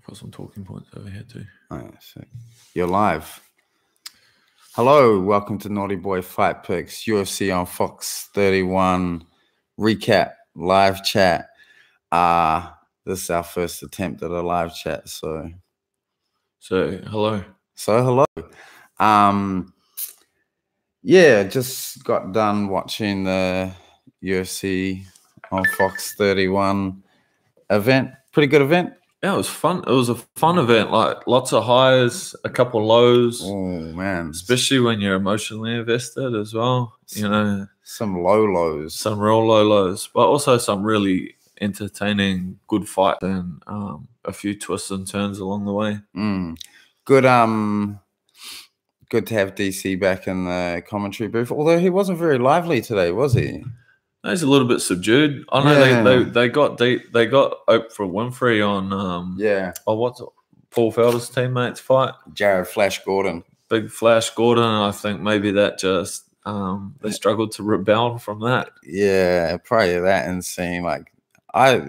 Got some talking points over here too. Oh, yeah, sick. You're live. Hello, welcome to Naughty Boy Fight Picks, UFC on Fox 31 recap, live chat. This is our first attempt at a live chat, so hello. Yeah, just got done watching the UFC on Fox 31 event. Pretty good event. Yeah, it was fun. It was a fun event, like lots of highs, a couple lows. Oh, man. Especially when you're emotionally invested as well. Some low lows. Some real low lows, but also some really entertaining, good fights and a few twists and turns along the way. Good to have DC back in the commentary booth, although he wasn't very lively today, was he? He's a little bit subdued. I know they got Oprah Winfrey on what's it? Paul Felder's teammates fight? Jared Flash Gordon. Big Flash Gordon, and I think maybe that just they struggled to rebound from that. Yeah, probably that, and seeing I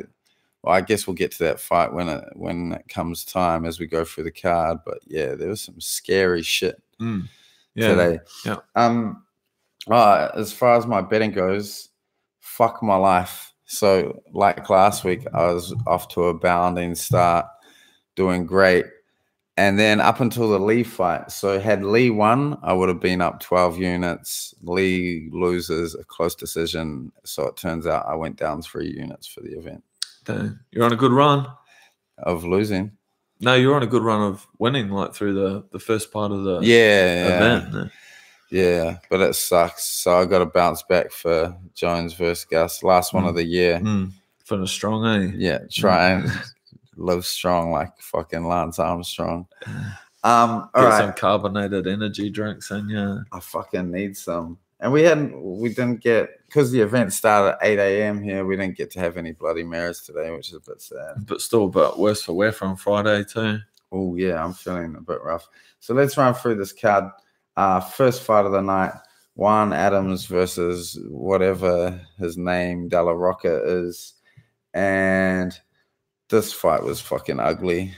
guess we'll get to that fight when it comes time as we go through the card. But yeah, there was some scary shit today. Yeah. As far as my betting goes, fuck my life. So like last week, I was off to a bounding start, doing great. And then up until the Lee fight. So had Lee won, I would have been up 12 units. Lee loses a close decision. So it turns out I went down 3 units for the event. You're on a good run. Of losing? No, you're on a good run of winning, like through the first part of the event. Yeah, but it sucks. So I got to bounce back for Jones versus Gus. Last one of the year. Finish strong, eh? Yeah, try and live strong like fucking Lance Armstrong. All right. Some carbonated energy drinks in you. I fucking need some. And we didn't get, because the event started at 8 a.m. here, we didn't get to have any Bloody Marys today, which is a bit sad. But still a bit worse for wear from Friday too. Oh, yeah, I'm feeling a bit rough. So let's run through this card. First fight of the night, Juan Adams versus whatever his name, De La Roca is. And this fight was fucking ugly.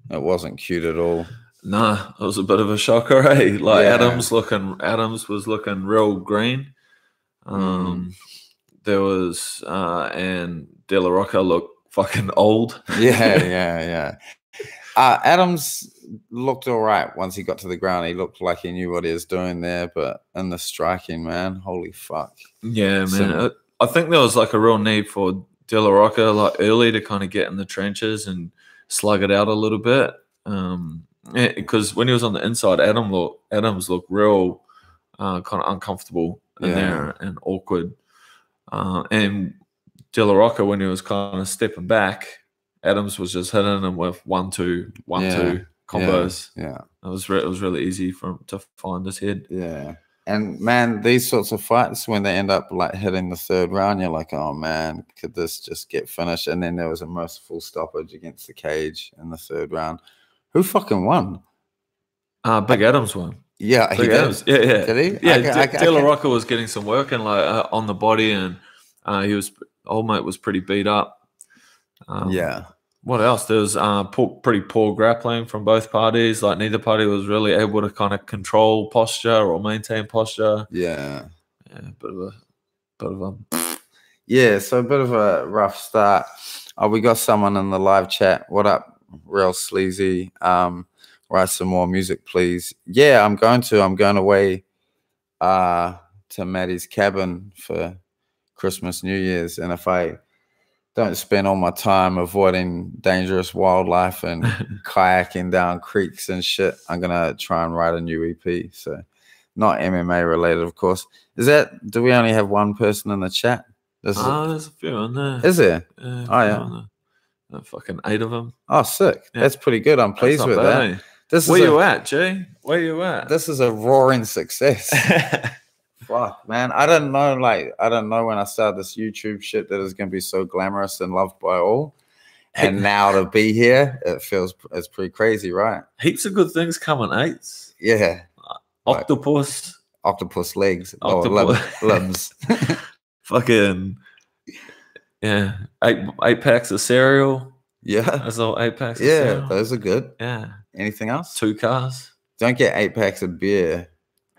It wasn't cute at all. Nah, it was a bit of a shocker, eh? Adams was looking real green. There was and De La Roca looked fucking old. Yeah. Adams looked all right once he got to the ground. He looked like he knew what he was doing there, but in the striking, man, holy fuck. Yeah, man. I think there was a real need for De La Roca early to kind of get in the trenches and slug it out a little bit. Because when he was on the inside, Adams looked real kind of uncomfortable in there and awkward. And De La Roca, when he was kind of stepping back, Adams was just hitting him with 1-2 combos. Yeah. It was really easy for him to find his head. Yeah. And man, these sorts of fights, when they end up hitting the third round, you're like, oh man, could this just get finished? And then there was a merciful stoppage against the cage in the third round. Who fucking won? Big Adams won. Yeah, Big Adams. Yeah. Did he? Yeah, De La Roca was getting some work and on the body, and old mate was pretty beat up. What else? There was pretty poor grappling from both parties. Neither party was really able to kind of control posture or maintain posture. Yeah. Bit of a. Yeah, so a bit of a rough start. We got someone in the live chat. What up? Real sleazy. Write some more music, please. Yeah, I'm going away to Maddie's cabin for Christmas, New Year's, and if I don't spend all my time avoiding dangerous wildlife and kayaking down creeks and shit, I'm gonna try and write a new EP. So not MMA related, of course. Do we only have one person in the chat? There's a few in there. Is there? Yeah. Fucking 8 of them. Oh, sick. Yeah. That's pretty good. I'm pleased with that. Where you at, G? Where you at? This is a roaring success. Fuck, man. I didn't know when I started this YouTube shit that it's going to be so glamorous and loved by all. And now to be here, it's pretty crazy, right? Heaps of good things coming, eights. Yeah. Octopus legs. Limbs. Fucking, yeah. 8 packs of cereal. Yeah. Those little 8-packs of Yeah, Seattle. those are good. Yeah. Anything else? 2 cars. Don't get 8-packs of beer,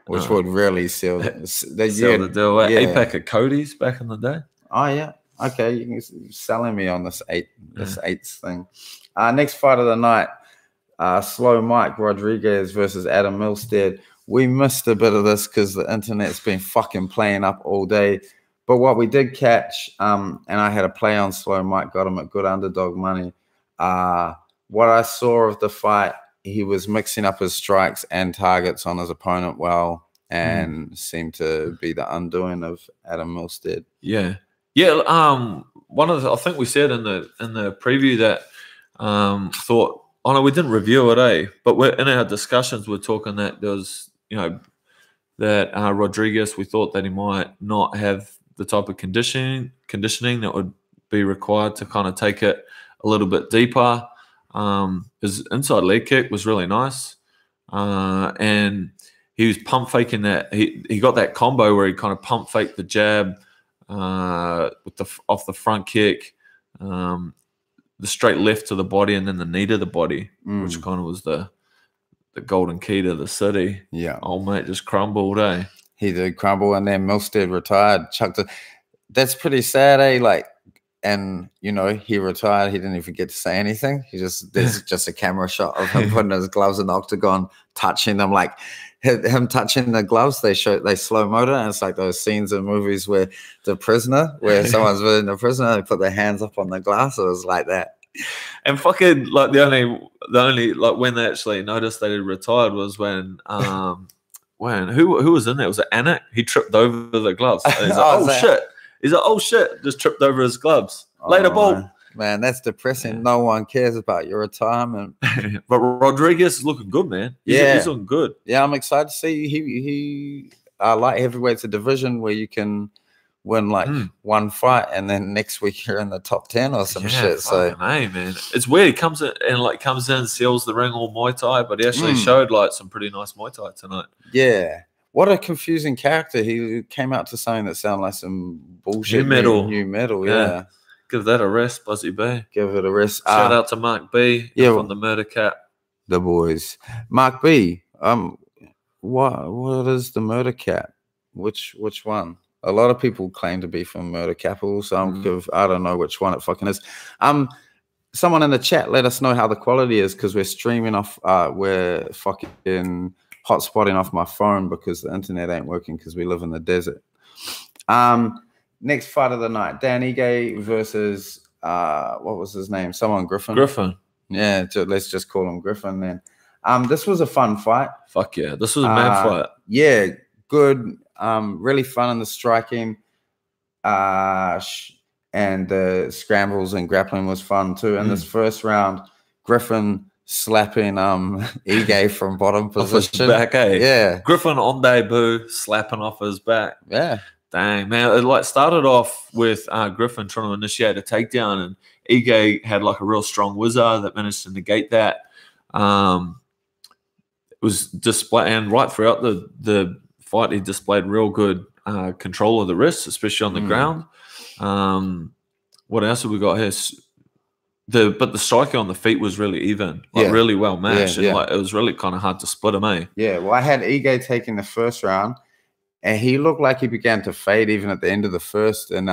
which would really seal the Sell the deal. 8-pack of Cody's back in the day. Oh yeah. Okay, you can selling me on this eights thing. Next fight of the night, Slow Mike Rodriguez versus Adam Milstead. We missed a bit of this because the internet's been fucking playing up all day. But what we did catch, and I had a play on Slow Mike, got him at good underdog money. What I saw of the fight, he was mixing up his strikes and targets on his opponent well, and seemed to be the undoing of Adam Milstead. Yeah. Yeah, one of the, I think we said in the preview that thought, oh no, we didn't review it, but we're in our discussions we're talking that there was, that Rodriguez, we thought that he might not have the type of conditioning that would be required to kind of take it a little bit deeper. His inside leg kick was really nice, and he was pump faking that. He got that combo where he kind of pump faked the jab with off the front kick, the straight left to the body, and then the knee to the body, which kind of was the golden key to the city. Yeah, old mate just crumbled, eh? He did crumble, and then Milstead retired. Chucked it. That's pretty sad, eh? Like, and he retired. He didn't even get to say anything. There's just a camera shot of him putting his gloves in the octagon, touching them, like him touching the gloves. They slow motor, and it's like those scenes in movies where where someone's in the prisoner, they put their hands up on the glass. It was like that. And fucking like the only like when they actually noticed that he retired was when who was in there? Was it Anik? He tripped over the gloves. He's like, oh shit. He's like, oh shit, just tripped over his gloves. Later, ball. Man, that's depressing. Yeah. No one cares about your retirement. But Rodriguez is looking good, man. He's looking good. Yeah, I'm excited to see. He light heavyweight's a division where you can win like one fight, and then next week you're in the top 10 or some shit. So, hey, man, it's weird. He comes in, seals the ring all Muay Thai, but he actually showed like some pretty nice Muay Thai tonight. Yeah. What a confusing character. He came out to something that sounded like some bullshit. New metal, yeah. Give that a rest, Buzzy B. Give it a rest. Shout out to Mark B. From the Murder Cap. The boys. Mark B. What is the Murder Cap? Which one? A lot of people claim to be from Murder Capital, so I don't know which one it fucking is. Someone in the chat, let us know how the quality is, because we're streaming off. We're fucking hotspotting off my phone because the internet ain't working because we live in the desert. Next fight of the night, Dan Ige versus what was his name? Someone Griffin. Yeah, let's just call him Griffin then. This was a fun fight. Fuck yeah, this was a mad fight. Yeah, good. Really fun in the striking. And the scrambles and grappling was fun too. In this first round, Griffin slapping Ige from bottom position. Off his back, eh? Yeah. Griffin on debut, slapping off his back. Yeah. Dang, man. It like started off with Griffin trying to initiate a takedown, and Ige had like a real strong whizzer that managed to negate that. It was displaying right throughout the fight. He displayed real good control of the wrists, especially on the ground. What else have we got here? But the striking on the feet was really even, really well matched. And like it was really kind of hard to split him, eh? Yeah, well, I had Ige taking the first round, and he looked like he began to fade even at the end of the first. And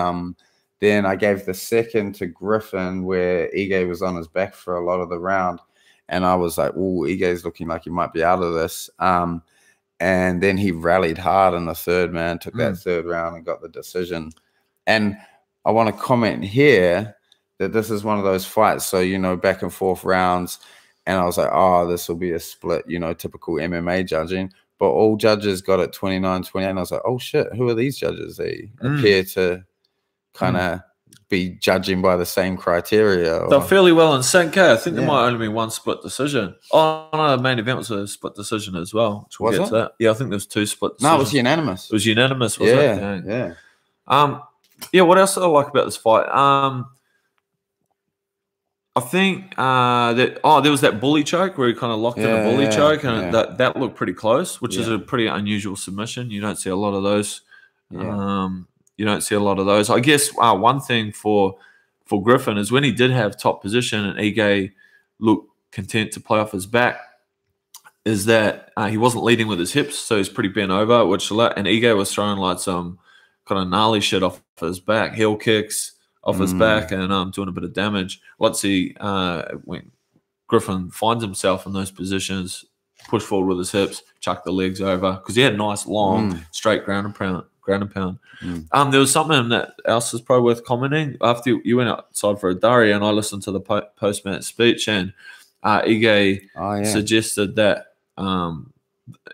then I gave the second to Griffin, where Ige was on his back for a lot of the round. And I was like, oh, Ige's looking like he might be out of this. And then he rallied hard in the third, man, took that third round and got the decision. And I want to comment here that this is one of those fights, so, back and forth rounds. And I was like, oh, this will be a split, typical MMA judging. But all judges got it 29-28. And I was like, oh, shit, who are these judges? They appear to kind of be judging by the same criteria. They're fairly well in sync. I think there might only be one split decision. Oh, no, the main event was a split decision as well. Was it? That. Yeah, I think there's 2 split decisions. No, it was unanimous. It was unanimous, was it? Yeah. Yeah, what else did I like about this fight? I think there was that bully choke where he kind of locked in a bully choke, and that looked pretty close, which is a pretty unusual submission. You don't see a lot of those. You don't see a lot of those. I guess one thing for for Griffin is when he did have top position and Ige looked content to play off his back, is that he wasn't leading with his hips, so he's pretty bent over, and Ige was throwing like some kind of gnarly shit off his back, heel kicks off his back, and doing a bit of damage. Let's see when Griffin finds himself in those positions, push forward with his hips, chuck the legs over, because he had nice long straight ground and pound. There was something that else is probably worth commenting. After you went outside for a durry, and I listened to the post-match speech, and Ige suggested that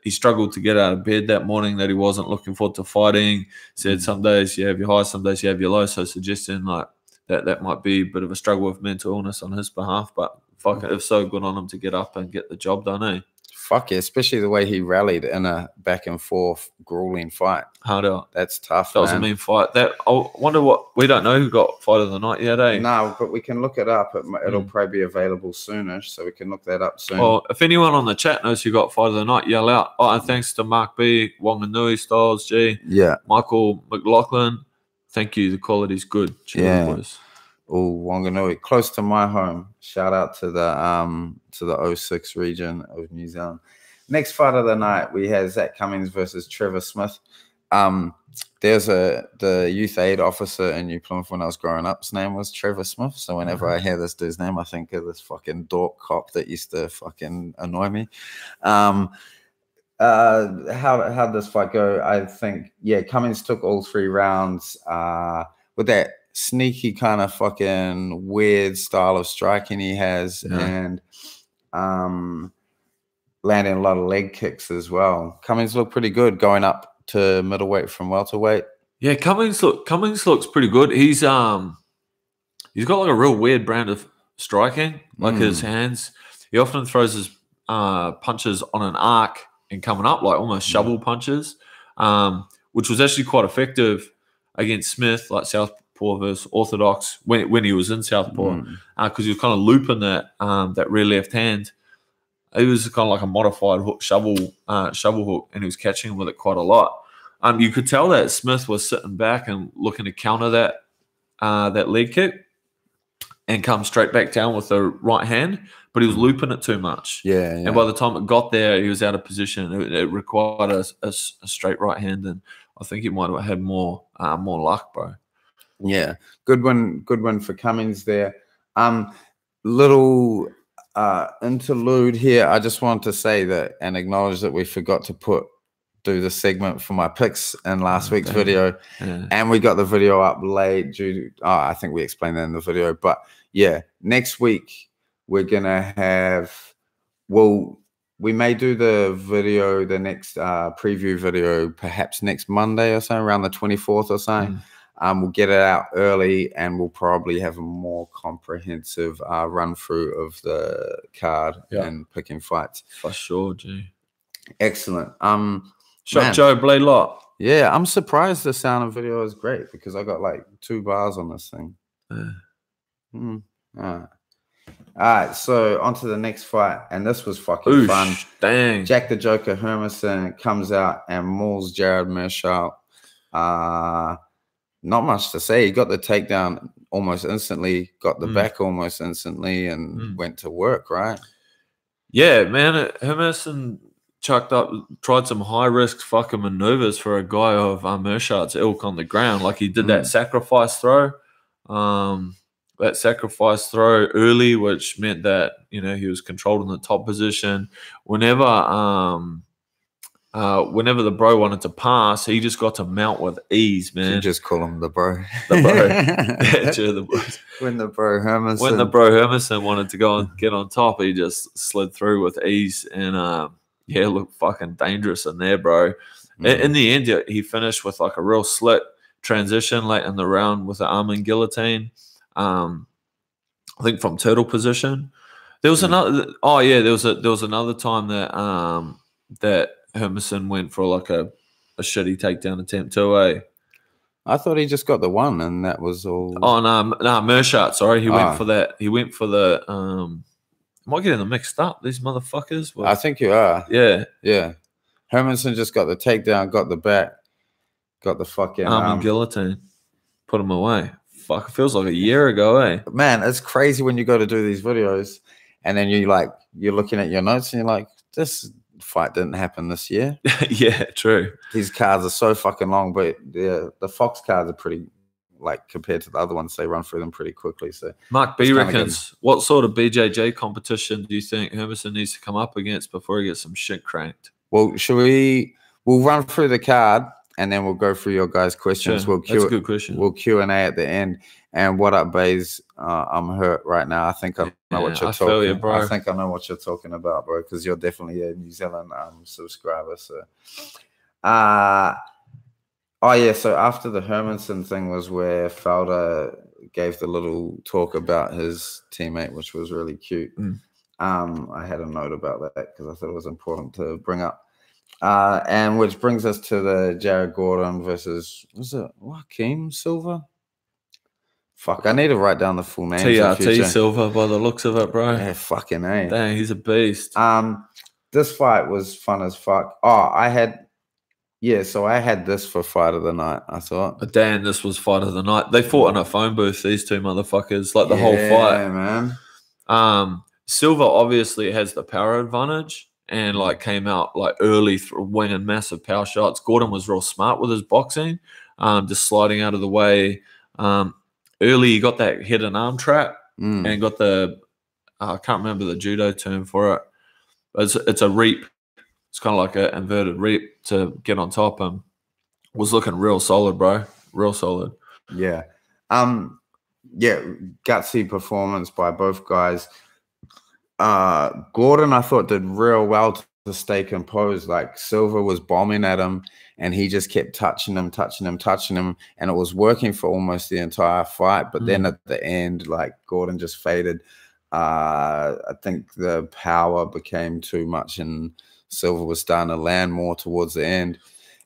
he struggled to get out of bed that morning, that he wasn't looking forward to fighting. Said some days you have your highs, some days you have your lows, so suggesting like that might be a bit of a struggle with mental illness on his behalf. But fuck it, if so, good on him to get up and get the job done, eh? Fuck yeah, especially the way he rallied in a back and forth grueling fight. Hard out. That's tough. That was a mean fight. I wonder what, we don't know who got fight of the night yet, eh? No, but we can look it up. It'll probably be available soonish, so we can look that up soon. Well, if anyone on the chat knows who got fight of the night, yell out. Oh, and thanks to Mark B, Wanganui, Styles G, Michael McLaughlin. Thank you. The quality's good. Boys. Oh, Wanganui, close to my home. Shout out to the 06 region of New Zealand. Next fight of the night, we had Zach Cummings versus Trevor Smith. There's the youth aid officer in New Plymouth when I was growing up. His name was Trevor Smith. So whenever I hear this dude's name, I think of this fucking dork cop that used to fucking annoy me. How did this fight go? I think, Cummings took all 3 rounds with that sneaky kind of fucking weird style of striking he has, and landing a lot of leg kicks as well. Cummings looked pretty good going up to middleweight from welterweight. Yeah, Cummings looks pretty good. He's got like a real weird brand of striking. Like his hands, he often throws his punches on an arc and coming up like almost shovel punches, which was actually quite effective against Smith, like Southpaw versus Orthodox when he was in Southpaw, because he was kind of looping that rear left hand. It was kind of like a modified hook, shovel hook, and he was catching him with it quite a lot. You could tell that Smith was sitting back and looking to counter that leg kick and come straight back down with the right hand, but he was looping it too much. Yeah. And by the time it got there, he was out of position. It required a straight right hand, and I think he might have had more luck, bro. Yeah, good one for Cummings there. Little interlude here. I just want to say that and acknowledge that we forgot to do the segment for my picks in last week's video, and we got the video up late due to, I think we explained that in the video. But yeah, next week we're gonna have, we may do the video, the next preview video, perhaps next Monday or so, around the 24th or so. We'll get it out early, and we'll probably have a more comprehensive run through of the card and picking fights. For sure, G. Excellent. Shot Joe Blaylock. Yeah, I'm surprised the sound and video is great because I got like 2 bars on this thing. All right, so on to the next fight, and this was fucking fun. Dang. Jack the Joker Hermanson comes out and mauls Jared Mearshart. Not much to say. He got the takedown almost instantly, got the back almost instantly, and went to work, right? Yeah, man. Hermanson chucked up, tried some high-risk fucking maneuvers for a guy of Mearshart's ilk on the ground. Like he did that sacrifice throw. That sacrifice throw early, which meant that, he was controlled in the top position. Whenever the bro wanted to pass, he just got to mount with ease, man. You just call him the bro. The bro. Yeah, the bros. When the bro Hermanson wanted to go and get on top, he just slid through with ease and looked fucking dangerous in there, bro. In the end, he finished with like a real slick transition late in the round with the arm and guillotine. I think from turtle position. There was another. Oh yeah, there was another time that that Hermanson went for like a shitty takedown attempt too. I thought he just got the one, and that was all. Oh no, Mearshart. Sorry, he went for that. He went for the. Am I getting them mixed up? These motherfuckers. I think you are. Yeah. Hermanson just got the takedown, got the back, got the fucking arm and guillotine, put him away. fuck, it feels like a year ago, eh? Man, it's crazy when you go to do these videos and then you're looking at your notes and you're like, this fight didn't happen this year. Yeah, true. These cards are so fucking long, but the Fox cards are pretty, like, compared to the other ones, they run through them pretty quickly. So Mark B reckons, what sort of BJJ competition do you think Hermanson needs to come up against before he gets some shit cranked? Well, we'll run through the card and then we'll go through your guys' questions. Sure. That's a good question. We'll Q&A at the end. And what up, Bays? I'm hurt right now. I think I know what you're talking. You, bro. I think I know what you're talking about, bro, because you're definitely a New Zealand subscriber. So, oh yeah. So after the Hermanson thing was where Felder gave the little talk about his teammate, which was really cute. I had a note about that because I thought it was important to bring up. And which brings us to the Jared Gordon versus, was it Joaquin Silva? Fuck, I need to write down the full name. TRT Silva by the looks of it, bro. Yeah, fucking A. Dang, he's a beast. This fight was fun as fuck. Oh, I had this for fight of the night, I thought. But damn, this was fight of the night. They fought in a phone booth, these two motherfuckers, like the whole fight. Yeah, man. Silva obviously has the power advantage and like came out like early winning massive power shots. Gordon was real smart with his boxing, just sliding out of the way. Early, he got that head and arm trap and got the I can't remember the judo term for it, but it's a reap. It's kind of like an inverted reap to get on top. And was looking real solid, bro. Real solid. Yeah. Yeah, gutsy performance by both guys. Gordon, I thought, did real well to stay composed. Like, Silva was bombing at him and he just kept touching him, and it was working for almost the entire fight. But then at the end, like, Gordon just faded. I think the power became too much and Silva was starting to land more towards the end.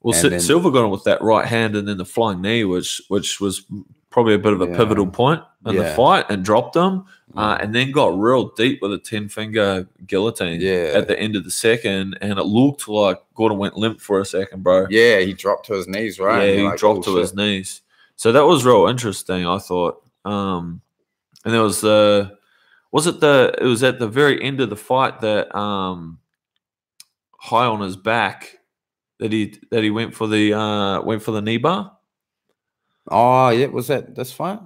Well, Silva got him with that right hand and then the flying knee, which was probably a bit of a pivotal point in the fight, and dropped him. And then got real deep with a 10-finger guillotine at the end of the second, and it looked like Gordon went limp for a second, bro. Yeah, he dropped to his knees, right? Yeah, he dropped to his knees. So that was real interesting, I thought. And there was it was at the very end of the fight that high on his back that he went for the knee bar. Oh yeah, was that this fight?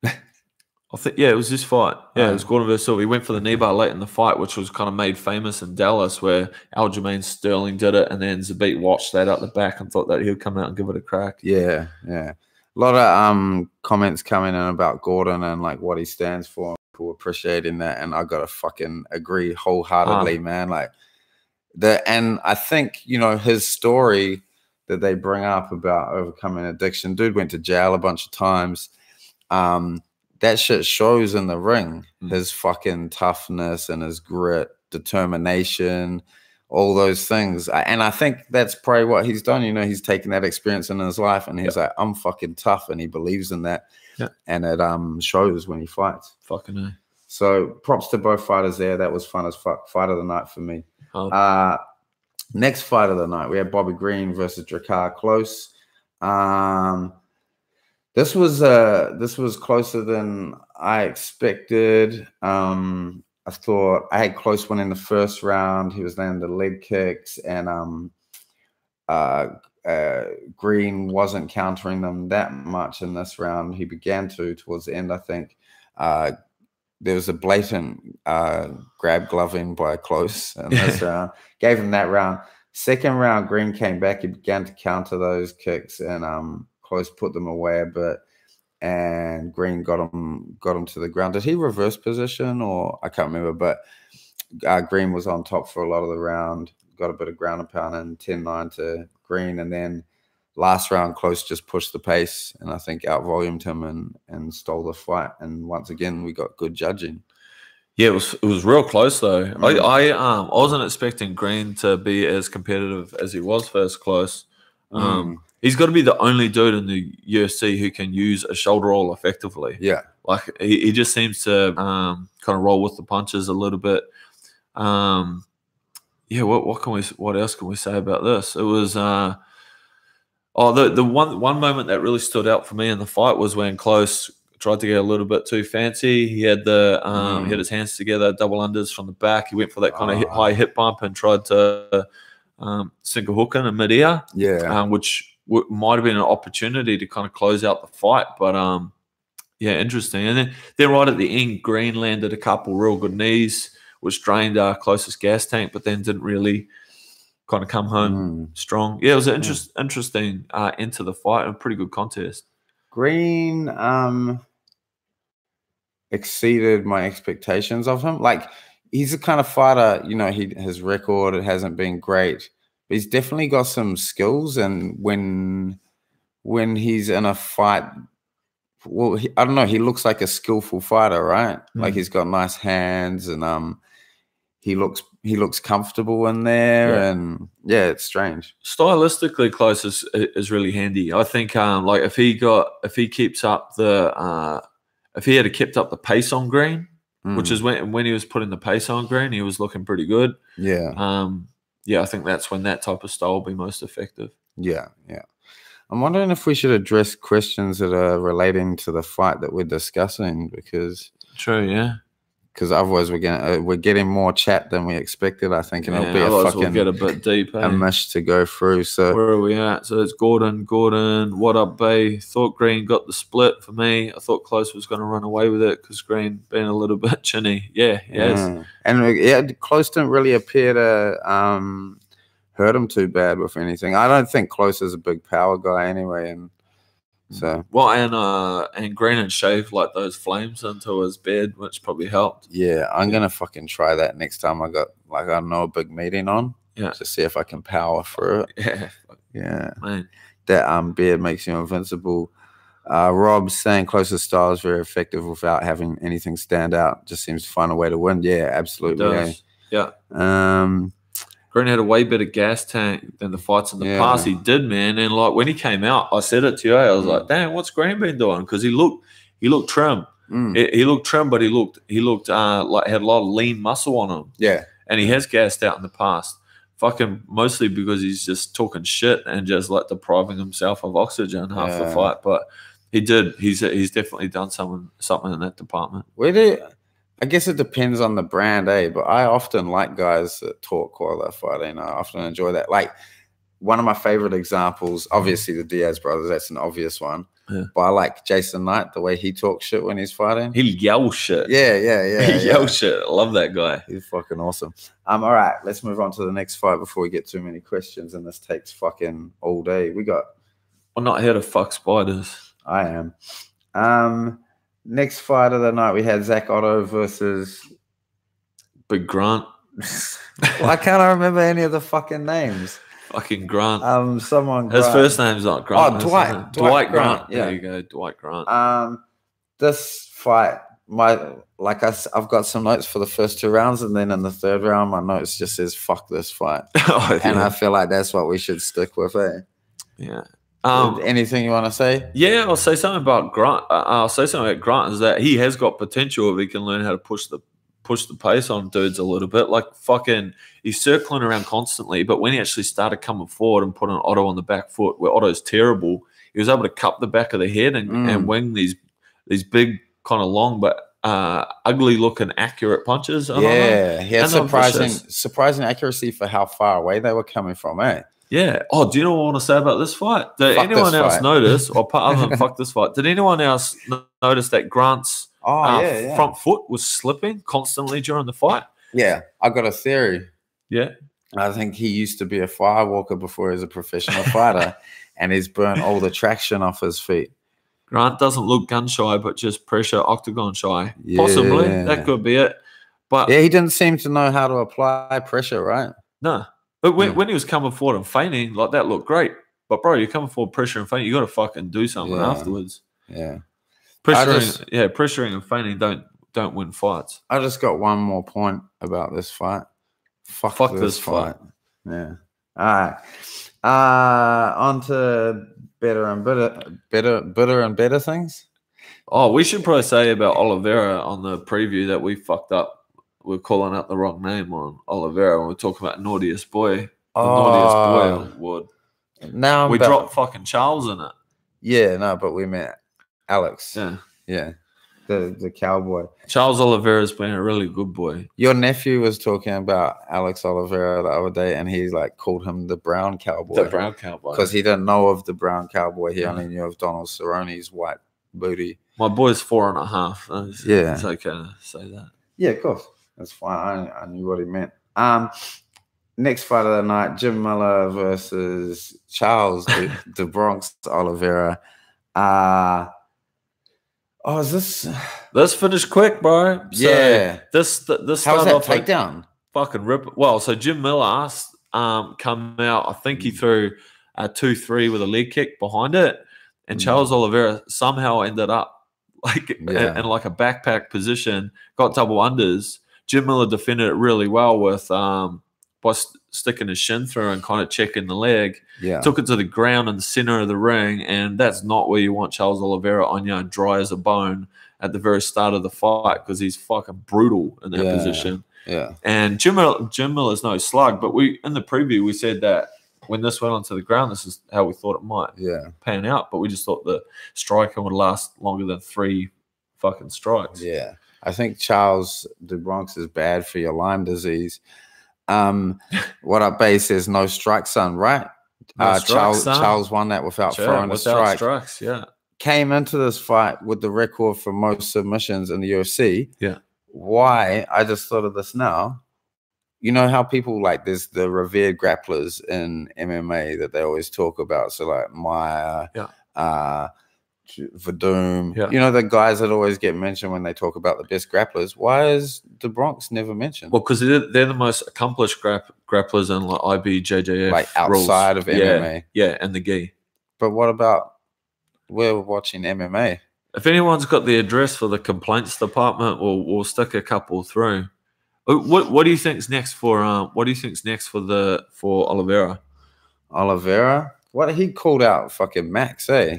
I think it was this fight. Yeah, it was Gordon versus Silva. He went for the knee bar late in the fight, which was kind of made famous in Dallas, where Aljamain Sterling did it, and then Zabit watched that out the back and thought that he would come out and give it a crack. Yeah, yeah. A lot of comments coming in about Gordon and like what he stands for. People appreciating that, and I gotta fucking agree wholeheartedly, man. Like and I think, you know, his story that they bring up about overcoming addiction. Dude went to jail a bunch of times. That shit shows in the ring. His fucking toughness and his grit, determination, all those things. And I think that's probably what he's done. You know, he's taken that experience in his life and he's like, I'm fucking tough, and he believes in that. Yeah. And it shows when he fights. Fucking A. So props to both fighters there. That was fun as fuck. Fight of the night for me. Next fight of the night, we had Bobby Green versus Drakkar Klose. This was closer than I expected. I thought I had Klose winning the first round. He was landing the leg kicks, and Green wasn't countering them that much in this round. He began to towards the end, I think. There was a blatant grab gloving by Klose in this round. Gave him that round. Second round, Green came back. He began to counter those kicks, and Klose put them away a bit. And Green got him to the ground. Did he reverse position, or I can't remember? But Green was on top for a lot of the round. Got a bit of ground and pound, and 10-9 to Green. And then last round, Klose just pushed the pace, and I think outvolumed him and stole the fight. And once again, we got good judging. Yeah, it was real close though. I wasn't expecting Green to be as competitive as he was first close. He's got to be the only dude in the UFC who can use a shoulder roll effectively. Yeah, like he just seems to kind of roll with the punches a little bit. Yeah, what else can we say about this? It was Oh, the one moment that really stood out for me in the fight was when Close tried to get a little bit too fancy. He had he had his hands together, double unders from the back. He went for that kind of high hip bump and tried to sink a hook in midair. Yeah. Which might have been an opportunity to kind of close out the fight, but yeah, interesting. And then right at the end, Green landed a couple real good knees, which drained our closest gas tank, but then didn't really kind of come home strong. Yeah, it was an interesting end to the fight and a pretty good contest. Green exceeded my expectations of him. Like, he's the kind of fighter, you know, his record, it hasn't been great, but he's definitely got some skills. And when he's in a fight, well, I don't know, he looks like a skillful fighter, right? Like, he's got nice hands, and he looks comfortable in there, and yeah, it's strange. Stylistically, Close is really handy. I think like if he keeps up the if he had kept up the pace on Green, which is when he was putting the pace on Green, he was looking pretty good. Yeah. Yeah, I think that's when that type of style will be most effective. Yeah, yeah. I'm wondering if we should address questions that are relating to the fight that we're discussing, because otherwise we're getting more chat than we expected, I think, and it'll be we'll get a bit deep. A mess to go through. So where are we at? So it's Gordon. What up, Bay? Thought Green got the split for me. I thought Close was going to run away with it because Green been a little bit chinny. Yeah, yes. And Close didn't really appear to hurt him too bad with anything. I don't think Close is a big power guy anyway, and so and Green had shaved like those flames into his beard, which probably helped. Yeah, I'm gonna fucking try that next time I got, like, I don't know, a big meeting on. Yeah, to see if I can power through it. Yeah, man. That beard makes you invincible. Rob's saying Close's style is very effective without having anything stand out. Just seems to find a way to win. Yeah, absolutely. Yeah. Green had a way better gas tank than the fights in the past. He did, man. And like when he came out, I said it to you. I was like, "Damn, what's Green been doing?" Because he looked trim. He looked trim, but he looked like had a lot of lean muscle on him. Yeah, and he has gassed out in the past. Fucking mostly because he's just talking shit and just like depriving himself of oxygen half the fight. But he did. He's definitely done something in that department. I guess it depends on the brand, but I often like guys that talk while they're fighting. I often enjoy that. Like, one of my favorite examples, obviously the Diaz brothers, that's an obvious one. Yeah. But I like Jason Knight, the way he talks shit when he's fighting. He yells shit. Yeah. He yells shit. I love that guy. He's fucking awesome. All right, let's move on to the next fight before we get too many questions, and this takes fucking all day. I'm not here to fuck spiders. I am. Next fight of the night, we had Zach Otto versus Big Grant. Why can't I remember any of the fucking names? Fucking Grant. Someone. His first name's not Grant. Oh, Dwight Grant. Yeah. There you go, Dwight Grant. This fight, I've got some notes for the first 2 rounds, and then in the 3rd round, my notes just says "fuck this fight," and I feel like that's what we should stick with, Yeah. Anything you want to say? Yeah, I'll say something about Grant. I'll say something about Grant is that he has got potential if he can learn how to push the pace on dudes a little bit. Like fucking, he's circling around constantly, but when he actually started coming forward and putting Otto on the back foot, where Otto's terrible, he was able to cup the back of the head and wing these big, kind of long but ugly looking accurate punches. He had surprising accuracy for how far away they were coming from, Yeah. Oh, do you know what I want to say about this fight? Did anyone else notice, or other than fuck this fight, did anyone else notice that Grant's front foot was slipping constantly during the fight? Yeah, I got a theory. Yeah. I think he used to be a firewalker before he was a professional fighter, and he's burnt all the traction off his feet. Grant doesn't look gun shy, but just pressure octagon shy. Yeah. Possibly. That could be it. But yeah, he didn't seem to know how to apply pressure, right? No. But when he was coming forward and feigning, like that looked great. But bro, you're coming forward, pressure and feigning, you got to fucking do something afterwards. Yeah, pressuring and feigning don't win fights. I just got one more point about this fight. Fuck this fight. Yeah. All right. On to better and better things. Oh, we should probably say about Oliveira on the preview that we fucked up. We're calling out the wrong name on Oliveira when we're talking about Naughtiest Boy. The Naughtiest Boy award. Now we dropped fucking Charles in it. Yeah, no, but we met Alex. Yeah. The cowboy. Charles Oliveira's been a really good boy. Your nephew was talking about Alex Oliveira the other day, and he like called him the brown cowboy. The brown cowboy. Because he didn't know of the brown cowboy. He only knew of Donald Cerrone's white booty. My boy's 4.5. It's okay to say that. Yeah, of course. That's fine. I knew what he meant. Next fight of the night, Jim Miller versus Charles the Bronx Oliveira. Is this? Let's finish quick, bro. So this how's that takedown? Fucking rip. Well, so Jim Miller come out. I think he threw a 2-3 with a leg kick behind it, and Charles Oliveira somehow ended up in like a backpack position, got double unders. Jim Miller defended it really well with by sticking his shin through and kind of checking the leg. Yeah. Took it to the ground in the center of the ring, and that's not where you want Charles Oliveira on, dry as a bone at the very start of the fight, because he's fucking brutal in that position. Yeah. And Jim Miller's no slug, but in the preview we said that when this went onto the ground, this is how we thought it might pan out, but we just thought the striking would last longer than 3 fucking strikes. Yeah. I think Charles the Bronx is bad for your Lyme disease. What up, base says no strike, son, right? No strike, son. Charles won that without throwing a strike. Strikes, yeah. Came into this fight with the record for most submissions in the UFC. Yeah. Why? I just thought of this now. You know how people like there's the revered grapplers in MMA that they always talk about. So like Maya, Verdum, you know, the guys that always get mentioned when they talk about the best grapplers. Why is the Bronx never mentioned? Well, because they're the most accomplished grapplers in like IBJJF, like outside of MMA. Yeah, and the gi. But what about we're watching MMA? If anyone's got the address for the complaints department, we'll stick a couple through. What do you think's next for for Oliveira? Oliveira? What he called out fucking Max, eh?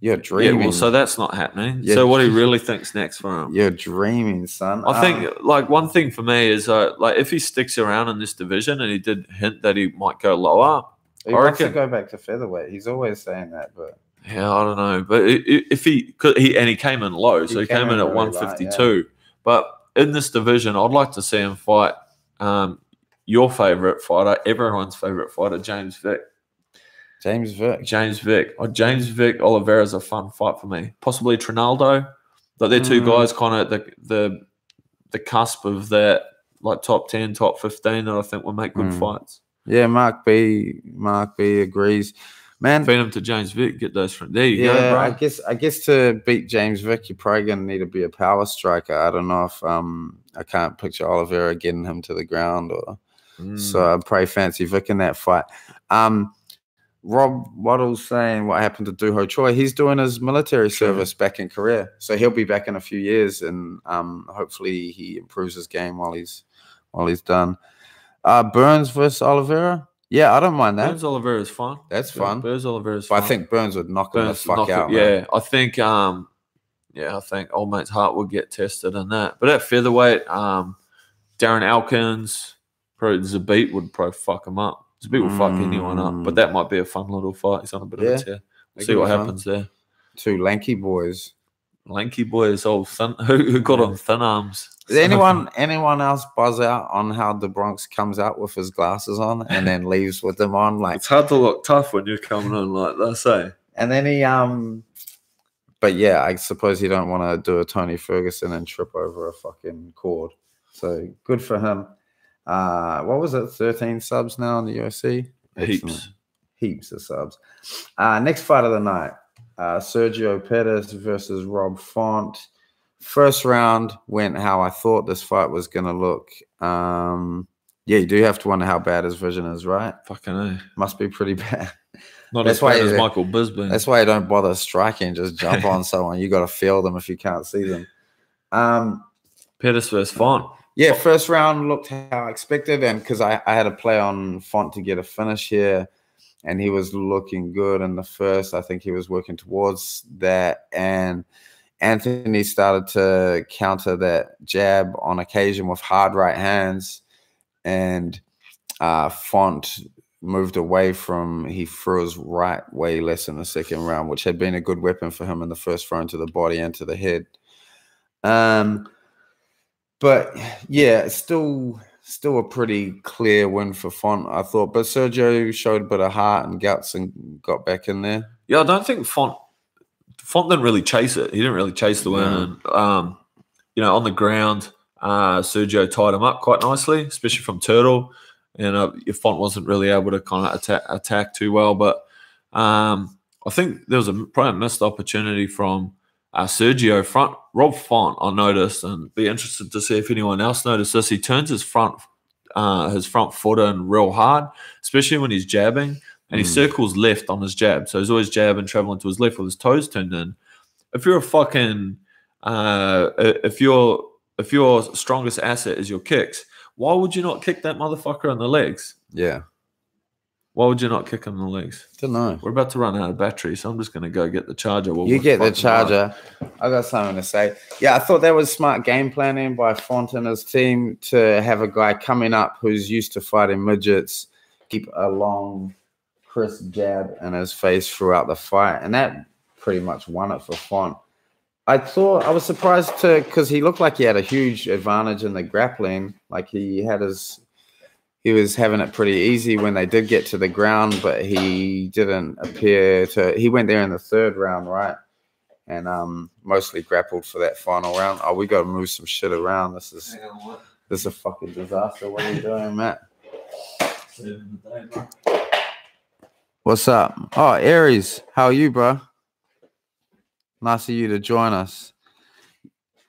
You're dreaming. Yeah, well, so that's not happening. So what he really thinks next for him? You're dreaming, son. I think like one thing for me is like if he sticks around in this division, and he did hint that he might go lower. He wants to go back to featherweight. He's always saying that, but yeah, I don't know. But if he came in low, so he came in at 152. But in this division, I'd like to see him fight your favorite fighter, everyone's favorite fighter, James Vick. James Vick. James Vick Oliveira is a fun fight for me. Possibly Trinaldo. Like they're two guys kind of at the cusp of that, like top 10, top 15 that I think will make good fights. Yeah, Mark B agrees. Man, feed him to James Vick, get those from there. You go, bro. I guess to beat James Vick, you're probably gonna need to be a power striker. I don't know if I can't picture Oliveira getting him to the ground, or so I'd probably fancy Vick in that fight. Rob Waddle's saying what happened to Duho Choi. He's doing his military service back in Korea, so he'll be back in a few years, and hopefully he improves his game while he's done. Burns versus Oliveira. Yeah, I don't mind that. Burns Oliveira is fun. That's fun. Burns Oliveira is fun. But I think Burns would knock him the fuck out. Yeah, I think I think old mate's heart will get tested in that. But at featherweight, Darren Elkins, probably Zabit would probably fuck him up. Zabit will fuck anyone up. But that might be a fun little fight. He's on a bit of a tear. We'll see what happens there. Two lanky boys. Lanky boys, old thin, who got on thin arms. Does anyone else buzz out on how the Bronx comes out with his glasses on and then leaves with them on? Like, it's hard to look tough when you're coming in like that, say. And then he but yeah, I suppose you don't want to do a Tony Ferguson and trip over a fucking cord. So good for him. What was it? 13 subs now in the UFC? Heaps of subs. Next fight of the night. Sergio Pettis versus Rob Font. First round went how I thought this fight was going to look. Yeah, you do have to wonder how bad his vision is, right? Fucking A. Must be pretty bad. Not as bad as Michael Bisping. That's why you don't bother striking. Just jump on someone. You got to feel them if you can't see them. Pettis versus Font. Yeah, first round looked how I expected, and because I had a play on Font to get a finish here, and he was looking good in the first. I think he was working towards that, and Anthony started to counter that jab on occasion with hard right hands, and Font moved away from, he threw his right way less in the second round, which had been a good weapon for him in the first throw into the body and to the head. But yeah, it's still a pretty clear win for Font, I thought. But Sergio showed a bit of heart and guts and got back in there. Yeah, I don't think Font didn't really chase it. He didn't really chase the win. And, you know, on the ground, Sergio tied him up quite nicely, especially from Turtle. And if Font wasn't really able to kind of attack too well. But I think there was probably a missed opportunity from Sergio front. Rob Font, I noticed, and be interested to see if anyone else noticed this. He turns his front foot in real hard, especially when he's jabbing, and he circles left on his jab. So he's always jabbing, traveling to his left with his toes turned in. If you're a fucking if your strongest asset is your kicks, why would you not kick that motherfucker in the legs? Yeah. Why would you not kick him in the legs? Don't know. We're about to run out of battery, so I'm just going to go get the charger. You get the charger. I got something to say. Yeah, I thought that was smart game planning by Font and his team to have a guy coming up who's used to fighting midgets, keep a long, crisp jab in his face throughout the fight. And that pretty much won it for Font. I was surprised because he looked like he had a huge advantage in the grappling. Like he was having it pretty easy when they did get to the ground, but he didn't appear to. He went there in the third round, right? And mostly grappled for that final round. Oh, we got to move some shit around. This is a fucking disaster. What are you doing, Matt? What's up? Oh, Aries, how are you, bro? Nice of you to join us.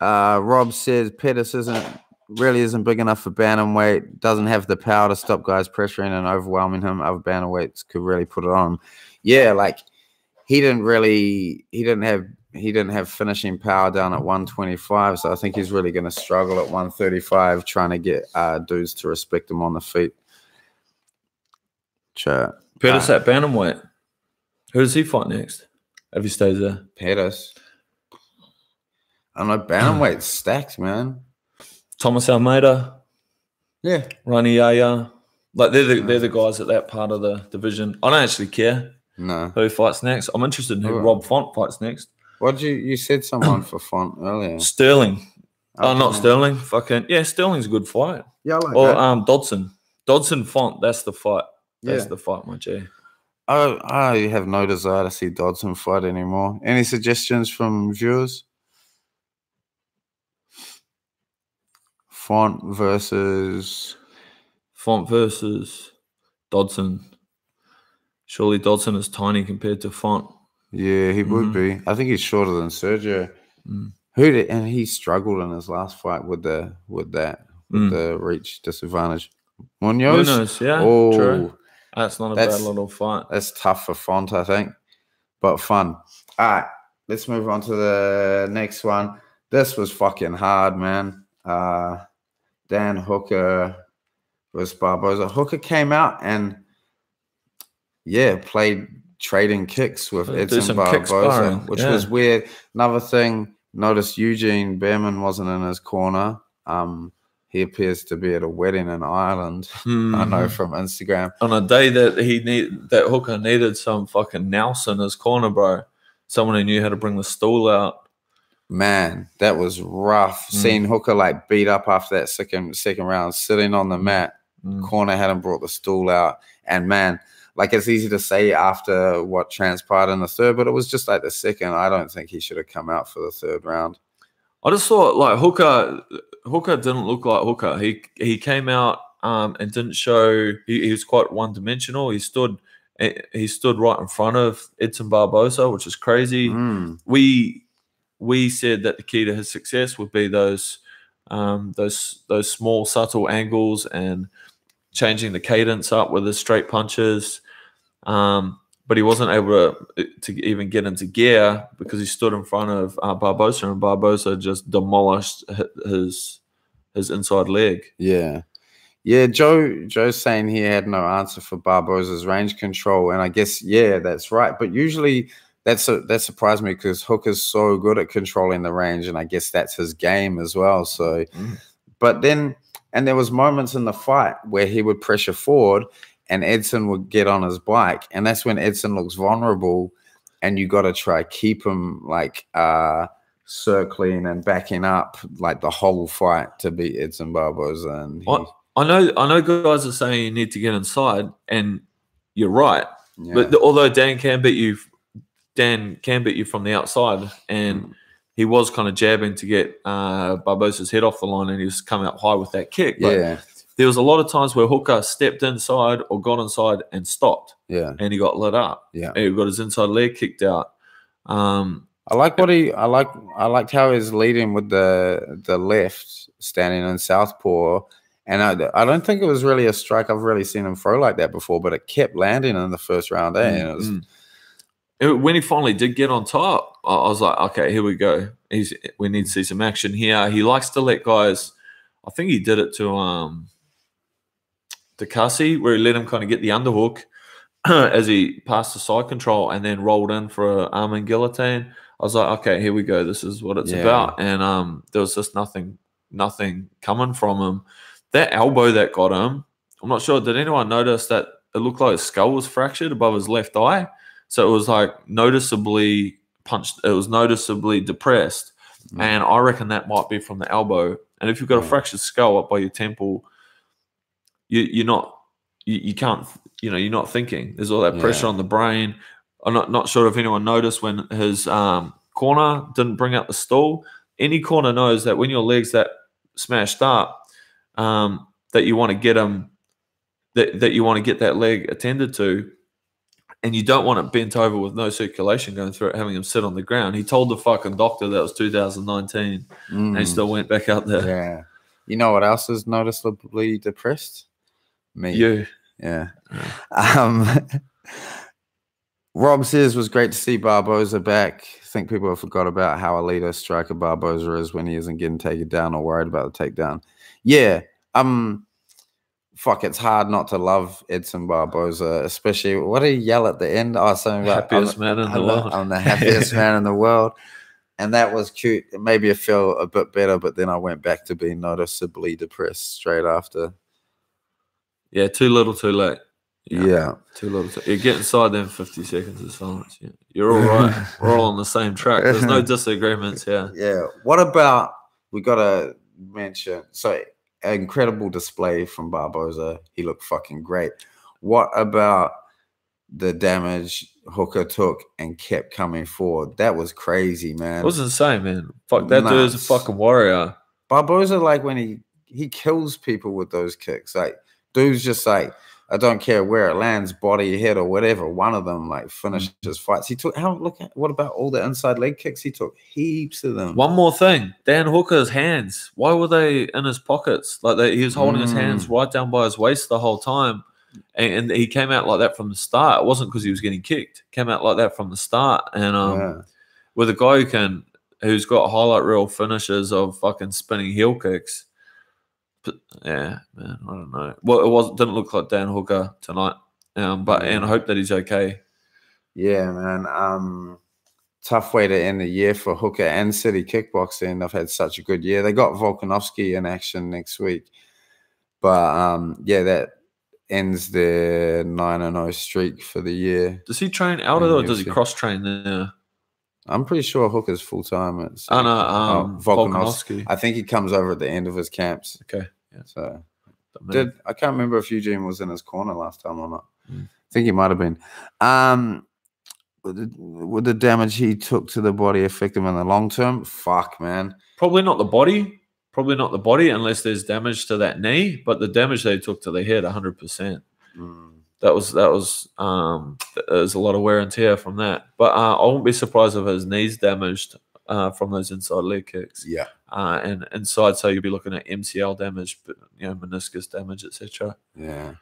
Rob says Pettis really isn't big enough for bantamweight. Doesn't have the power to stop guys pressuring and overwhelming him. Other bantamweights could really put it on. Yeah, like he didn't have finishing power down at 125. So I think he's really going to struggle at 135, trying to get dudes to respect him on the feet. Sure. Pettis at bantamweight. Who does he fight next? If he stays there, Pettis. I don't know. Bantamweight's stacked, man. Thomas Almeida. Yeah. Rani Yaya. Like they're the guys at that part of the division. I don't actually care. No. Who fights next? I'm interested in who Rob Font fights next. What did you said someone for Font earlier? Sterling. Oh, not Sterling. Fucking yeah, Sterling's a good fight. Yeah, I like that. Dodson. Dodson Font. That's the fight. That's the fight, my G. I have no desire to see Dodson fight anymore. Any suggestions from viewers? Font versus Dodson. Surely Dodson is tiny compared to Font. Yeah, he would be. I think he's shorter than Sergio. And he struggled in his last fight with the reach disadvantage. Munoz, yeah. Oh, true. That's not a bad little fight. That's tough for Font, I think, but fun. All right, let's move on to the next one. This was fucking hard, man. Dan Hooker versus Barboza. Hooker came out and played trading kicks with Edson Barboza, which was weird. Another thing, noticed Eugene Behrman wasn't in his corner. He appears to be at a wedding in Ireland. I know from Instagram. On a day that that Hooker needed some fucking nous in his corner, bro. Someone who knew how to bring the stool out. Man, that was rough. Seeing Hooker like beat up after that second round, sitting on the mat. Corner hadn't brought the stool out. And man, like it's easy to say after what transpired in the third, but it was just like the second. I don't think he should have come out for the third round. I just thought like Hooker didn't look like Hooker. He came out and didn't show. He was quite one-dimensional. He stood right in front of Edson Barboza, which is crazy. We said that the key to his success would be those small subtle angles and changing the cadence up with his straight punches. But he wasn't able to even get into gear because he stood in front of Barboza, and Barboza just demolished his inside leg. Yeah. Joe's saying he had no answer for Barboza's range control, and I guess that's right. But usually that surprised me because Hooker's so good at controlling the range, and I guess that's his game as well. So, but then, and there was moments in the fight where he would pressure forward. and Edson would get on his bike, and that's when Edson looks vulnerable, and you got to try keep him like circling and backing up like the whole fight to beat Edson Barboza. And I know guys are saying you need to get inside, and you're right. yeah. But although Dan can beat you from the outside, and he was kind of jabbing to get Barboza's head off the line, and he was coming up high with that kick. But there was a lot of times where Hooker stepped inside or got inside and stopped. Yeah. And he got lit up. Yeah. And he got his inside leg kicked out. I liked how he's leading with the left, standing in southpaw. And I don't think it was really a strike I've really seen him throw like that before, but it kept landing in the first round. And it was when he finally did get on top, I was like, okay, here we go. We need to see some action here. He likes to let guys. I think he did it to Cassie, where he let him kind of get the underhook as he passed the side control and then rolled in for an arm and guillotine. I was like, okay, here we go. This is what it's about. And there was just nothing coming from him. That elbow that got him, I'm not sure. Did anyone notice that it looked like his skull was fractured above his left eye? So it was like noticeably punched. It was noticeably depressed. And I reckon that might be from the elbow. And if you've got a fractured skull up by your temple, you can't, you're not thinking. There's all that pressure on the brain. I'm not sure if anyone noticed when his corner didn't bring out the stool. Any corner knows that when your leg's that smashed up, that you want to get them, that you want to get that leg attended to, and you don't want it bent over with no circulation going through it, having him sit on the ground. He told the fucking doctor that was 2019, and he still went back out there. Yeah. You know what else is noticeably depressed? Me. You. Yeah. Rob says it was great to see Barboza back. I think people have forgot about how elite striker Barboza is when he isn't getting taken down or worried about the takedown. Yeah. Fuck, it's hard not to love Edson Barboza, especially what did he yell at the end? Oh, something about happiest man in the world. I'm the happiest man in the world. And that was cute. It made me feel a bit better, but then I went back to being noticeably depressed straight after. Yeah, too little, too late. Yeah. Too little. You get inside them 50 seconds of silence. Yeah. You're all right. We're all on the same track. There's no disagreements here. Yeah. What about, we got to mention, so incredible display from Barboza. He looked fucking great. What about the damage Hooker took and kept coming forward? That was crazy, man. It was insane, man. Fuck, that dude is a fucking warrior. Barboza, like when he kills people with those kicks, like dude's just like, I don't care where it lands, body, head, or whatever. One of them like finishes fights. He took what about all the inside leg kicks? He took heaps of them. One more thing, Dan Hooker's hands. Why were they in his pockets? Like he was holding his hands right down by his waist the whole time, and he came out like that from the start. It wasn't because he was getting kicked. It came out like that from the start. And with a guy who's got highlight reel finishes of fucking spinning heel kicks. Yeah, man, I don't know. Well, didn't look like Dan Hooker tonight, and I hope that he's okay. Yeah, man. Tough way to end the year for Hooker and City Kickboxing. They've had such a good year. They got Volkanovski in action next week, but yeah, that ends their 9-0 streak for the year. Does he train out of it, or does he cross train there? I'm pretty sure Hooker's full time. It's Volkanovski. I think he comes over at the end of his camps. Okay. Yeah. So I can't remember if Eugene was in his corner last time or not. I think he might have been. Would the damage he took to the body affect him in the long term? Fuck, man. Probably not the body. Probably not the body unless there's damage to that knee. But the damage they took to the head, 100%. That was there's a lot of wear and tear from that. But I won't be surprised if his knee's damaged from those inside leg kicks. Yeah. And inside, so you'll be looking at MCL damage, but meniscus damage, etc. Yeah.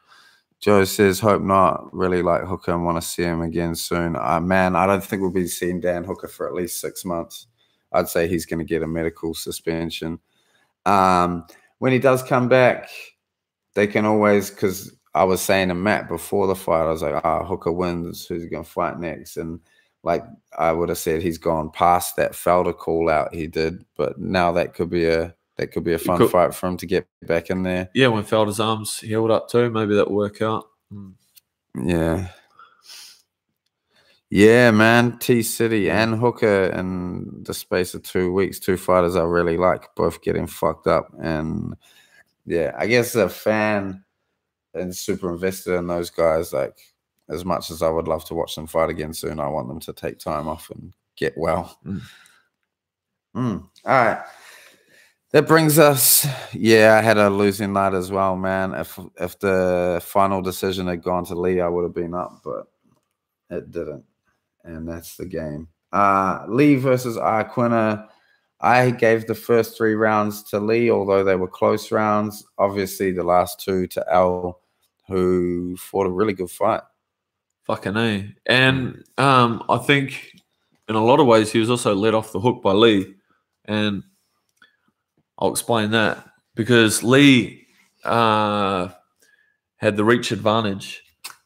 Joe says, hope not. Really like Hooker and want to see him again soon. Man, I don't think we'll be seeing Dan Hooker for at least 6 months. I'd say he's going to get a medical suspension. When he does come back, they can always, because I was saying to Matt before the fight, I was like, Hooker wins, who's he going to fight next? And like I would have said, he's gone past that Felder call out he did, but now that could be a fun fight for him to get back in there. Yeah, when Felder's arms healed up too, maybe that'll work out. Yeah. Yeah, man. T-City and Hooker in the space of 2 weeks. 2 fighters I really like, both getting fucked up. And yeah, I guess a fan and super invested in those guys. Like, as much as I would love to watch them fight again soon, I want them to take time off and get well. All right. That brings us, I had a losing night as well, man. If the final decision had gone to Lee, I would have been up, but it didn't. And that's the game. Lee versus Iaquinta. I gave the first 3 rounds to Lee, although they were close rounds. Obviously, the last 2 to Al, who fought a really good fight. Fucking A. And I think in a lot of ways he was also let off the hook by Lee. And I'll explain that. Because Lee had the reach advantage.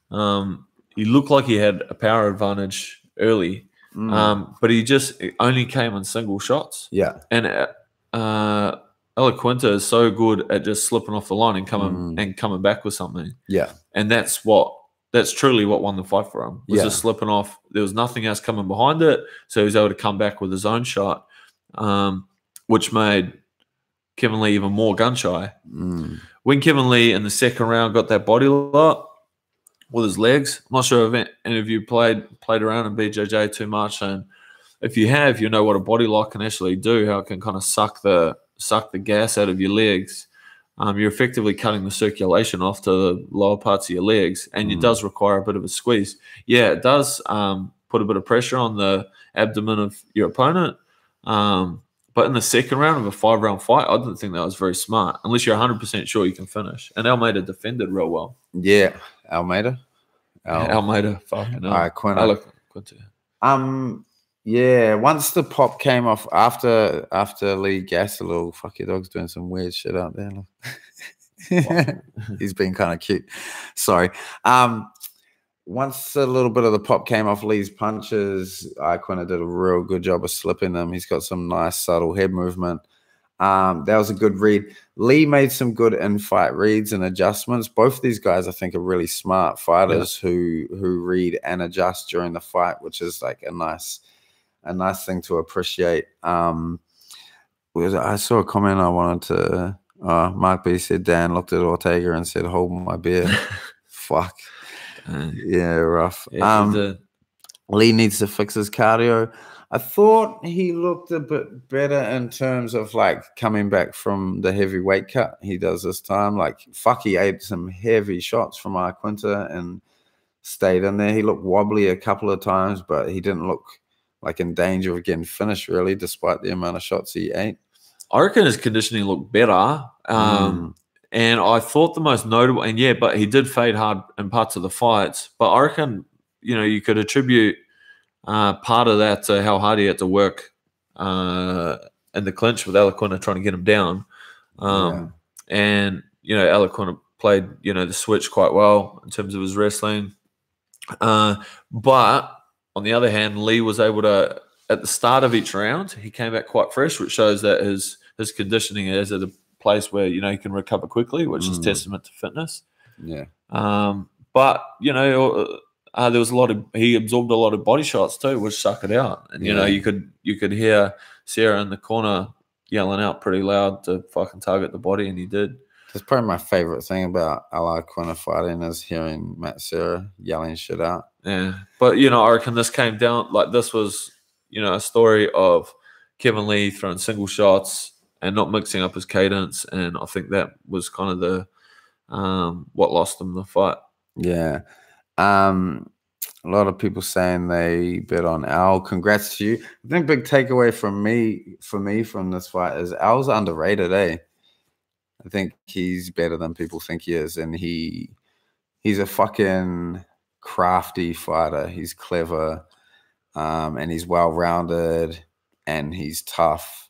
He looked like he had a power advantage early. But he just only came in single shots. Yeah. And Iaquinta is so good at just slipping off the line and coming back with something. Yeah. And that's truly what won the fight for him. Was just slipping off. There was nothing else coming behind it. So he was able to come back with his own shot, which made Kevin Lee even more gun shy. When Kevin Lee in the second round got that body lock with his legs, I'm not sure if any of you played around in BJJ too much, and if you have, you know what a body lock can actually do, how it can kind of suck the gas out of your legs. You're effectively cutting the circulation off to the lower parts of your legs, and it does require a bit of a squeeze. Yeah, it does put a bit of pressure on the abdomen of your opponent. But in the second round of a 5-round fight, I didn't think that was very smart, unless you're 100% sure you can finish. And Almeida defended real well. Yeah, Almeida, fucking Iaquinta. Yeah, once the pop came off after Lee gassed a little, fuck your dog's doing some weird shit out there. He's been kind of cute. Sorry. Once a little bit of the pop came off Lee's punches, Iaquinta did a real good job of slipping them. He's got some nice subtle head movement. That was a good read. Lee made some good in-fight reads and adjustments. Both of these guys, I think, are really smart fighters who read and adjust during the fight, which is like a nice thing to appreciate. I saw a comment I wanted to. Mark B said Dan looked at Ortega and said, "Hold my beer." Fuck. Yeah, rough. Yeah, Lee needs to fix his cardio. I thought he looked a bit better in terms of like coming back from the heavy weight cut he does this time. Like, he ate some heavy shots from Iaquinta and stayed in there. He looked wobbly a couple of times, but he didn't look like in danger of getting finished, really, despite the amount of shots he ate. I reckon his conditioning looked better. And I thought the most notable, but he did fade hard in parts of the fights. But I reckon, you could attribute part of that to how hard he had to work in the clinch with Iaquinta trying to get him down. And, Iaquinta played, the switch quite well in terms of his wrestling. But on the other hand, Lee was able to, at the start of each round, he came back quite fresh, which shows that his conditioning is at a place where, he can recover quickly, which is testament to fitness. Yeah. But, there was he absorbed a lot of body shots too, which suck it out. And, you could hear Sarah in the corner yelling out pretty loud to fucking target the body, and he did. That's probably my favorite thing about Iaquinta fighting is hearing Matt Serra yelling shit out. Yeah. But, I reckon this came down, like this was, a story of Kevin Lee throwing single shots and not mixing up his cadence. And I think that was kind of the what lost him the fight. Yeah. A lot of people saying they bet on Al. Congrats to you. I think big takeaway for me from this fight is Al's underrated, eh? I think he's better than people think he is. And he's a fucking crafty fighter. He's clever. And he's well-rounded, and he's tough.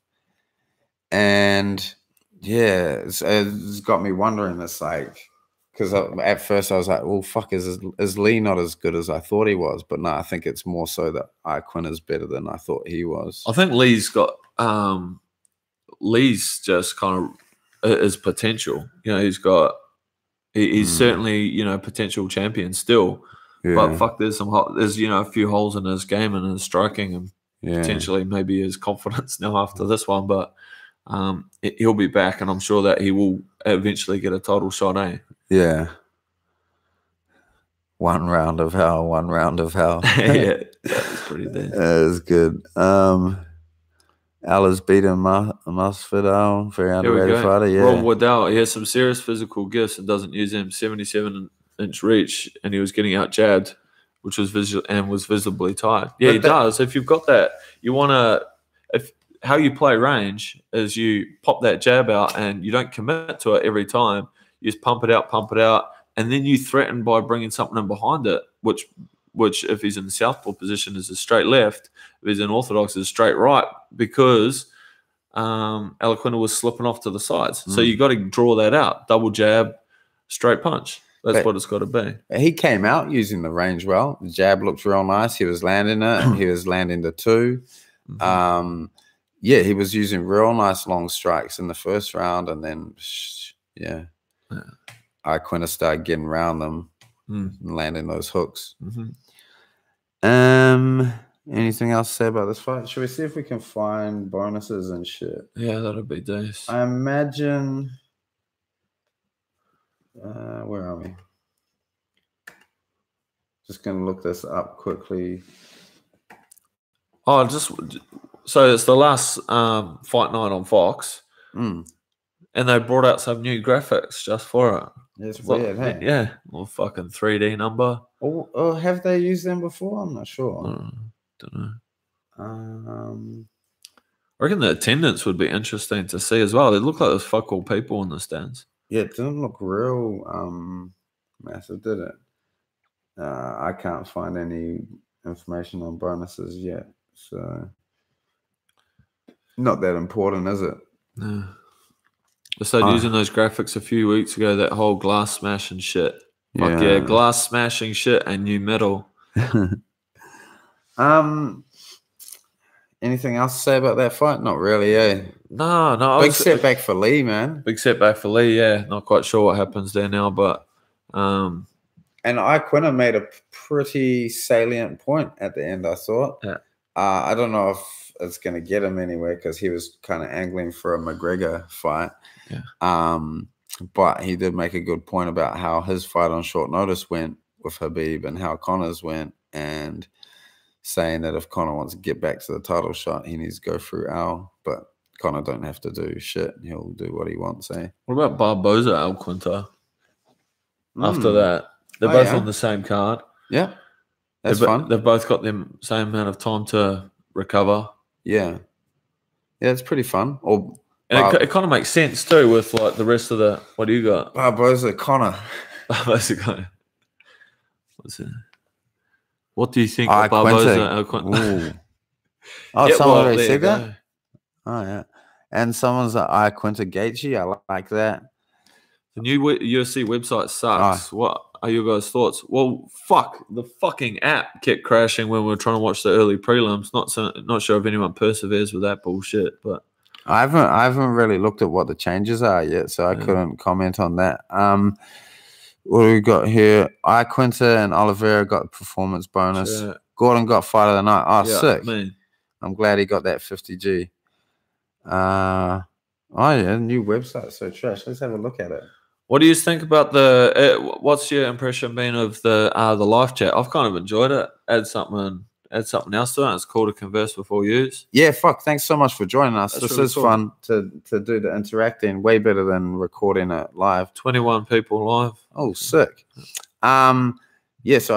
And yeah, it's got me wondering. It's like, because at first I was like, well, fuck, is Lee not as good as I thought he was? But no, I think it's more so that Iaquinta is better than I thought he was. I think Lee's just kind of his potential. He's He's certainly, you know, potential champion still. Yeah. But fuck, there's you know, a few holes in his game and his striking, and potentially maybe his confidence now after this one. But he'll be back, and I'm sure that he will eventually get a title shot. Yeah. One round of hell. Yeah, that was pretty dead. That was good. Al has beaten Masvidal, very underrated fighter. Yeah. Rob Waddell, he has some serious physical gifts and doesn't use them. 77-inch reach, and he was getting out jabbed, which was visibly tired. Yeah, he does. If you've got that, you want to. How you play range is you pop that jab out and you don't commit to it every time. You just pump it out, and then you threaten by bringing something in behind it, which if he's in the southpaw position is a straight left, if he's in orthodox is a straight right, because Alaquinta was slipping off to the sides. So you got to draw that out. Double jab, straight punch. That's what it's got to be. He came out using the range well. The jab looked real nice. He was landing it. He was landing the two. Yeah, he was using real nice long strikes in the first round, and then Iaquinta started getting around them and landing those hooks. Anything else to say about this fight? Should we see if we can find bonuses and shit? Yeah, that'd be nice. I imagine. Where are we? Just gonna look this up quickly. Oh, so it's the last fight night on Fox, and they brought out some new graphics just for it. It's weird, hey? Yeah, or fucking 3D number. Oh, have they used them before? I'm not sure. Don't know. I reckon the attendance would be interesting to see as well. It looked like there's fuck all people in the stands. Yeah, it didn't look real massive, did it? I can't find any information on bonuses yet, so not that important, is it? No. They started using those graphics a few weeks ago, that whole glass smash and shit. Fuck yeah, glass smashing shit and new metal. Anything else to say about that fight? Not really, eh? No. Big setback for Lee, man. Big setback for Lee, yeah. Not quite sure what happens there now, but and Iaquinta made a pretty salient point at the end, I thought. Yeah. I don't know if it's going to get him anywhere because he was kind of angling for a McGregor fight. Yeah. But he did make a good point about how his fight on short notice went with Habib and how Connor's went, and saying that if Connor wants to get back to the title shot, he needs to go through Al. But Connor don't have to do shit. He'll do what he wants, eh? What about Barboza, Alquinta? After that, they're both on the same card. Yeah, that's fun. They've both got the same amount of time to recover. Yeah, it's pretty fun. It kind of makes sense too with like the rest of the. What do you got? Barboza, Connor. Barboza, Connor. What's it? What do you think of Barboza? Someone already said that? Oh, yeah. And someone's like, Iaquinta Gaethje. I like that. The new UFC website sucks. What are your guys' thoughts? Well, fuck. The fucking app kept crashing when we were trying to watch the early prelims. Not sure if anyone perseveres with that bullshit, but I haven't really looked at what the changes are yet, so I couldn't comment on that. What do we got here? Iaquinta and Oliveira got performance bonus. Sure. Gordon got fight of the night. Oh, yeah, sick. Man. I'm glad he got that 50G. New website. So trash. Let's have a look at it. What do you think about what's your impression been of the live chat? I've kind of enjoyed it. Add something else to it. It's cool to converse with all yous. Yeah, fuck. Thanks so much for joining us. This really is cool. Fun to do the interacting. Way better than recording it live. 21 people live. Oh, sick. So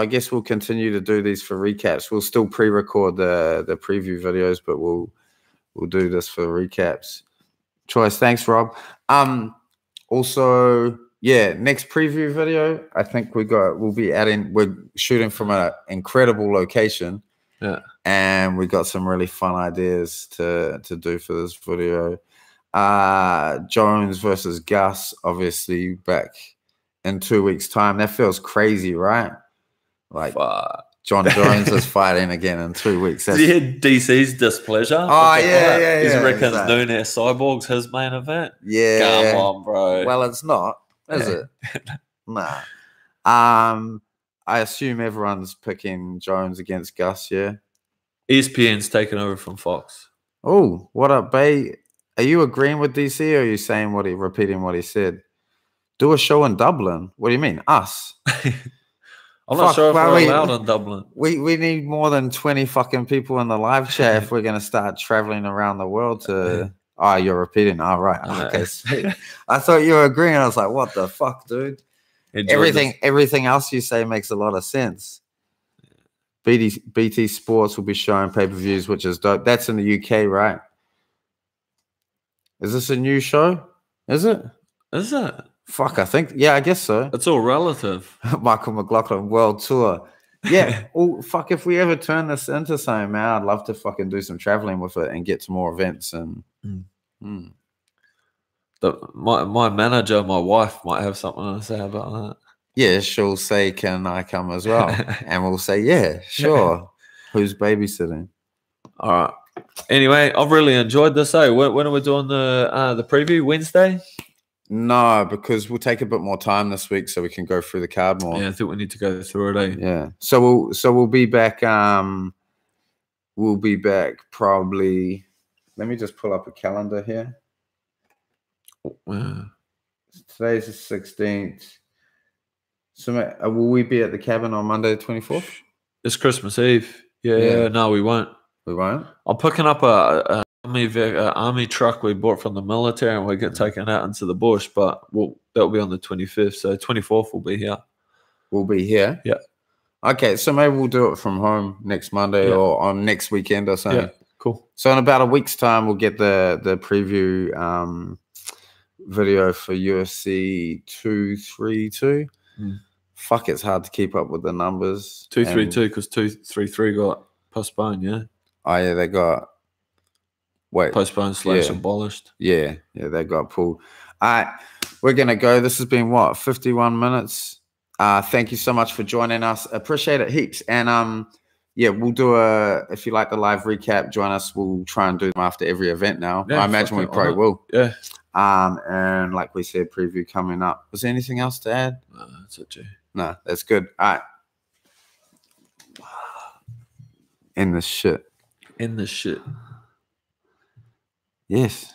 I guess we'll continue to do these for recaps. We'll still pre-record the preview videos, but we'll do this for recaps. Choice. Thanks, Rob. Also, next preview video, I think we're shooting from an incredible location. Yeah. And we got some really fun ideas to do for this video. Jones versus Gus, obviously back in 2 weeks' time. That feels crazy, right? Like John Jones is fighting again in 2 weeks. Did you hear DC's displeasure? Oh, yeah. He's reckons Nunes Cyborg's his main event. Yeah. Come on, bro. Well, it's not, is it? Nah. I assume everyone's picking Jones against Gus, yeah? ESPN's taken over from Fox. Oh, what up, Bay? Are you agreeing with DC or are you saying repeating what he said? Do a show in Dublin. What do you mean? Us? I'm not sure if well, we're allowed in Dublin. We need more than 20 fucking people in the live chat if we're going to start traveling around the world to... Oh, you're repeating. All right. Okay, sweet. I thought you were agreeing. I was like, what the fuck, dude? Everything else you say makes a lot of sense. BT Sports will be showing pay-per-views, which is dope. That's in the UK, right? Is this a new show? Is it? Is it? Fuck, I think. Yeah, I guess so. It's all relative. Michael McLaughlin World Tour. Yeah. Oh, fuck, if we ever turn this into something, man, I'd love to fucking do some traveling with it and get to more events. And my manager, my wife, might have something to say about that. Yeah, she'll say, can I come as well? And we'll say, yeah, sure. Who's babysitting? All right. Anyway, I've really enjoyed this. When are we doing the preview? Wednesday? No, because we'll take a bit more time this week so we can go through the card more. Yeah, I think we need to go through it. Yeah. So we'll be back. We'll be back probably. Let me just pull up a calendar here. Today's the 16th. So will we be at the cabin on Monday the 24th? It's Christmas Eve. Yeah. No, we won't. We won't? I'm picking up a army truck we bought from the military, and we get taken out into the bush, but that'll be on the 25th. So 24th we'll be here. We'll be here? Yeah. Okay, so maybe we'll do it from home next Monday or on next weekend or something. Yeah, cool. So in about a week's time, we'll get the preview video for UFC 232. Fuck, it's hard to keep up with the numbers. 232 because 233 got postponed, yeah? Oh, yeah, they got... Wait. Postponed / abolished. Yeah, they got pulled. All right, we're going to go. This has been, what, 51 minutes? Thank you so much for joining us. Appreciate it heaps. And, yeah, we'll do if you like the live recap, join us. We'll try and do them after every event now. Yeah, I imagine we probably will. Yeah. And like we said, preview coming up. Was there anything else to add? No, that's it, Jay. No, that's good. All right. In the shit. In the shit. Yes.